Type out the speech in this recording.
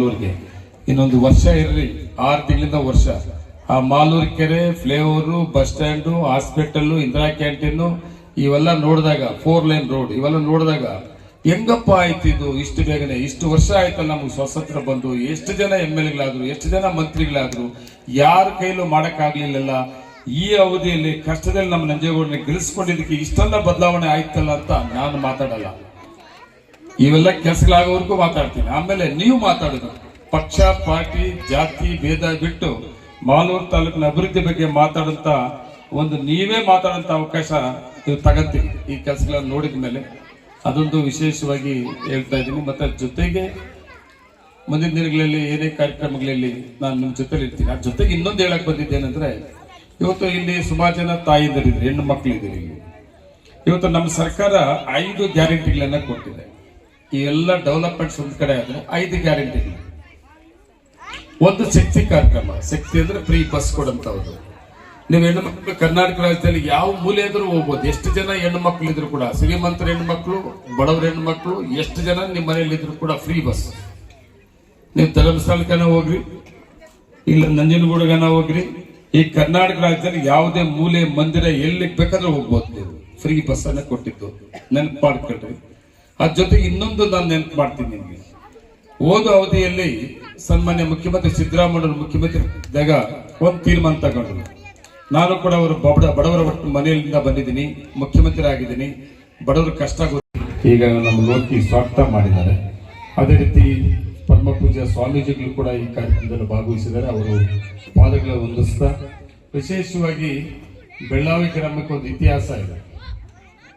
ಮಾಲೂರಿಗೆ. ಇನ್ನೊಂದು ವರ್ಷ ಇರಲಿ, 6 ತಿಂಗಳಿಂದ ವರ್ಷ. ಆ ಮಾಲೂರು ಕೆರೆ, flyover, bus stand, hospital, Indira canteen ಇವೆಲ್ಲ ನೋಡಿದಾಗ, 4 ಲೈನ್ ರೋಡ್ ಇವೆಲ್ಲ ನೋಡಿದಾಗ ಹೆಂಗಪ್ಪ ಆಯ್ತು ಇದು ಇಷ್ಟು ಬೇಗನೆ, ಇಷ್ಟು ವರ್ಷ ಆಯ್ತಲ್ಲ ನಮ್ಗೆ ಸ್ವತಂತ್ರ ಬಂದು, ಎಷ್ಟು ಜನ MLA-ಗಳಾದ್ರು, ಎಷ್ಟು ಜನ ಮಂತ್ರಿಗಳಾದ್ರು, ಯಾರ ಕೈಲೂ ಮಾಡಕ್ಕಾಗ್ಲಿಲ್ಲ. ಈ ಅವಧಿಯಲ್ಲಿ ಕಷ್ಟದಲ್ಲಿ ನಮ್ಮ ನಂಜೇಗೌಡನ ಗೆಲ್ಲಿಸ್ಕೊಂಡಿದ್ದಕ್ಕೆ ಇಷ್ಟೆಲ್ಲ ಬದಲಾವಣೆ ಆಯ್ತಲ್ಲ ಅಂತ ನಾನು ಮಾತಾಡಲ್ಲ. ಇವೆಲ್ಲ ಕೆಲಸಗಳಾಗೋವರೆಗೂ ಮಾತಾಡ್ತೀನಿ. ಆಮೇಲೆ ನೀವು ಮಾತಾಡೋದು ಪಕ್ಷ, ಪಾರ್ಟಿ, ಜಾತಿ ಭೇದ ಬಿಟ್ಟು ಮಾಲೂರು ತಾಲೂಕಿನ ಅಭಿವೃದ್ಧಿ ಬಗ್ಗೆ ಮಾತಾಡಂತ ನೀವೇ ಮಾತಾಡಂತ ಅವಕಾಶ ನೀವು ತಗಂತೀವಿ ಈ ಕೆಲಸಗಳನ್ನ ನೋಡಿದ ಮೇಲೆ. ಅದೊಂದು ವಿಶೇಷವಾಗಿ ಹೇಳ್ತಾ ಇದ್ದೀನಿ. ಮತ್ತೆ ಜೊತೆಗೆ ಮುಂದಿನ ದಿನಗಳಲ್ಲಿ ಏನೇ ಕಾರ್ಯಕ್ರಮಗಳಲ್ಲಿ ನಾನು ನಿಮ್ಮ ಜೊತೆಲಿ ಇರ್ತೀನಿ. ಆ ಜೊತೆಗೆ ಇನ್ನೊಂದು ಹೇಳಕ್ ಬಂದಿದ್ದೇನೆಂದ್ರೆ, ಇವತ್ತು ಇಲ್ಲಿ ಸುಮಾರು ಜನ ತಾಯಿಯಂದಿರಿದ್ರು, ಹೆಣ್ಣು ಮಕ್ಕಳಿದ್ದಾರೆ ಇಲ್ಲಿ. ಇವತ್ತು ನಮ್ಮ ಸರ್ಕಾರ 5 ಗ್ಯಾರಂಟಿಗಳನ್ನ ಕೊಟ್ಟಿದೆ. ಈ ಎಲ್ಲ ಡೆವಲಪ್ಮೆಂಟ್ಸ್ ಒಂದ್ ಕಡೆ ಆದ್ರೆ 5 ಗ್ಯಾರಂಟಿಗಳು. ಒಂದು ಶಕ್ತಿ ಕಾರ್ಯಕ್ರಮ. ಶಕ್ತಿ ಅಂದ್ರೆ ಫ್ರೀ ಬಸ್ ಕೊಡಂತವ್ರು. ನೀವು ಹೆಣ್ಣು ಮಕ್ಕಳು ಕರ್ನಾಟಕ ರಾಜ್ಯದಲ್ಲಿ ಯಾವ ಮೂಲೆ ಆದ್ರೂ ಹೋಗ್ಬೋದು. ಎಷ್ಟು ಜನ ಹೆಣ್ಣು ಮಕ್ಕಳು ಇದ್ರು ಕೂಡ, ಶ್ರೀಮಂತರ ಹೆಣ್ಣು ಮಕ್ಕಳು, ಬಡವರ ಹೆಣ್ಣು ಮಕ್ಕಳು, ಎಷ್ಟು ಜನ ನಿಮ್ಮ ಮನೆಯಲ್ಲಿ ಇದ್ರು ಕೂಡ ಫ್ರೀ ಬಸ್. ನೀವು ಧರ್ಮಸ್ಥಳಕ್ಕನ ಹೋಗ್ರಿ, ಇಲ್ಲ ನಂಜನಗೂಡಗನ ಹೋಗ್ರಿ, ಈ ಕರ್ನಾಟಕ ರಾಜ್ಯದಲ್ಲಿ ಯಾವುದೇ ಮೂಲೆ ಮಂದಿರ ಎಲ್ಲಿ ಬೇಕಾದ್ರೂ ಹೋಗ್ಬೋದು. ನೀವು ಫ್ರೀ ಬಸ್ ಅನ್ನ ಕೊಟ್ಟಿದ್ದು ನೆನಪು ಮಾಡ್ಕೊಳ್ರಿ. ಅದ್ರ ಜೊತೆಗೆ ಇನ್ನೊಂದು ನಾನು ನೆನಪು ಮಾಡ್ತೀನಿ ನಿಮ್ಗೆ. ಹೋದ ಅವಧಿಯಲ್ಲಿ ಸನ್ಮಾನ್ಯ ಮುಖ್ಯಮಂತ್ರಿ ಸಿದ್ದರಾಮಯ್ಯ ಮುಖ್ಯಮಂತ್ರಿ ಇದ್ದಾಗ ಒಂದು ತೀರ್ಮಾನ ತಗೊಂಡ್ರು. ನಾನು ಕೂಡ ಅವರು ಬಡವರ ಮನೆಯಿಂದ ಬಂದಿದ್ದೀನಿ, ಮುಖ್ಯಮಂತ್ರಿ ಆಗಿದ್ದೀನಿ, ಬಡವರ ಕಷ್ಟ ಈಗ ನಮ್ಮ ಲೋಕಿ ಸ್ವಾಗತ ಮಾಡಿದ್ದಾರೆ. ಅದೇ ರೀತಿ ಪರಮ ಪೂಜ್ಯ ಸ್ವಾಮೀಜಿಗಳು ಕೂಡ ಈ ಕಾರ್ಯಕ್ರಮದಲ್ಲಿ ಭಾಗವಹಿಸಿದ್ದಾರೆ. ಅವರು ಪಾದಗಳ ಹೊಂದಿಸ್ತಾ, ವಿಶೇಷವಾಗಿ ಬೆಳ್ಳಾವಿ ಗ್ರಾಮಕ್ಕೆ ಒಂದು ಇತಿಹಾಸ ಇದೆ.